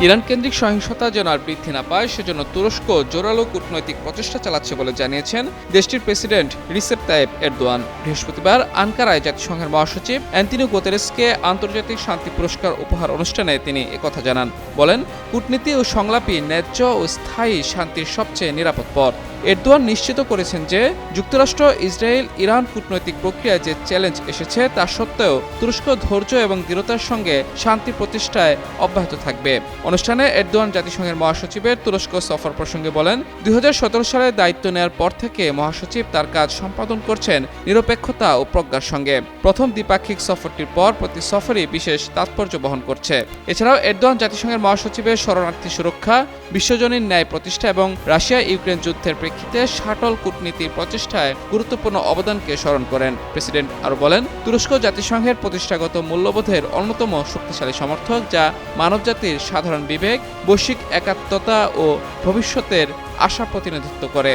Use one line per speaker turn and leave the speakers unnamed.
Iran কেন্দ্রিক সহিংসতা যেন আর বৃদ্ধি না পায় সেজন্য তুরস্ক জোরালো কূটনৈতিক প্রচেষ্টা চালাচ্ছে বলে জানিয়েছেন দেশটির প্রেসিডেন্ট রিসেপ তাইয়েপ এরদোয়ান। বৃহস্পতিবার আনকারায় জাতিসংঘের মহাসচিব অ্যান্টনিও গুতেরেসকে আন্তর্জাতিক শান্তি পুরস্কার উপহার অনুষ্ঠানে তিনি একথা জানান। বলেন, কূটনীতি ও সংলাপই ন্যায্য ও স্থায়ী শান্তির সবচেয়ে নিরাপদ পথ। এরদোয়ান নিশ্চিত করেছেন যে যুক্তরাষ্ট্র, ইসরায়েল, ইরান কূটনৈতিক প্রক্রিয়ায় যে চ্যালেঞ্জ এসেছে তা সত্ত্বেও তুরস্ক ধৈর্য এবং দৃঢ়তার সঙ্গে শান্তি প্রতিষ্ঠায় অব্যাহত থাকবে। অনুষ্ঠানে এরদোয়ান জাতিসংঘের মহাসচিবের তুরস্ক সফর প্রসঙ্গে বলেন, ২০১৭ সালে দায়িত্ব নেয়ার পর থেকে মহাসচিব তার কাজ সম্পাদন করছেন নিরপেক্ষতা ও প্রজ্ঞার সঙ্গে। প্রথম দ্বিপাক্ষিক সফরটির পর প্রতি সফরই বিশেষ তাৎপর্য বহন করছে। এছাড়াও এরদোয়ান জাতিসংঘের মহাসচিবের শরণার্থী সুরক্ষা, বিশ্বজনীন ন্যায় প্রতিষ্ঠা এবং রাশিয়া ইউক্রেন যুদ্ধের প্রেক্ষিতে শাটল কূটনীতির প্রচেষ্টায় গুরুত্বপূর্ণ অবদানকে স্মরণ করেন। প্রেসিডেন্ট আরও বলেন, তুরস্ক জাতিসংঘের প্রতিষ্ঠাগত মূল্যবোধের অন্যতম শক্তিশালী সমর্থক, যা মানবজাতির সাধারণ বিবেক, বৈশ্বিক একাত্মতা ও ভবিষ্যতের আশা প্রতিনিধিত্ব করে।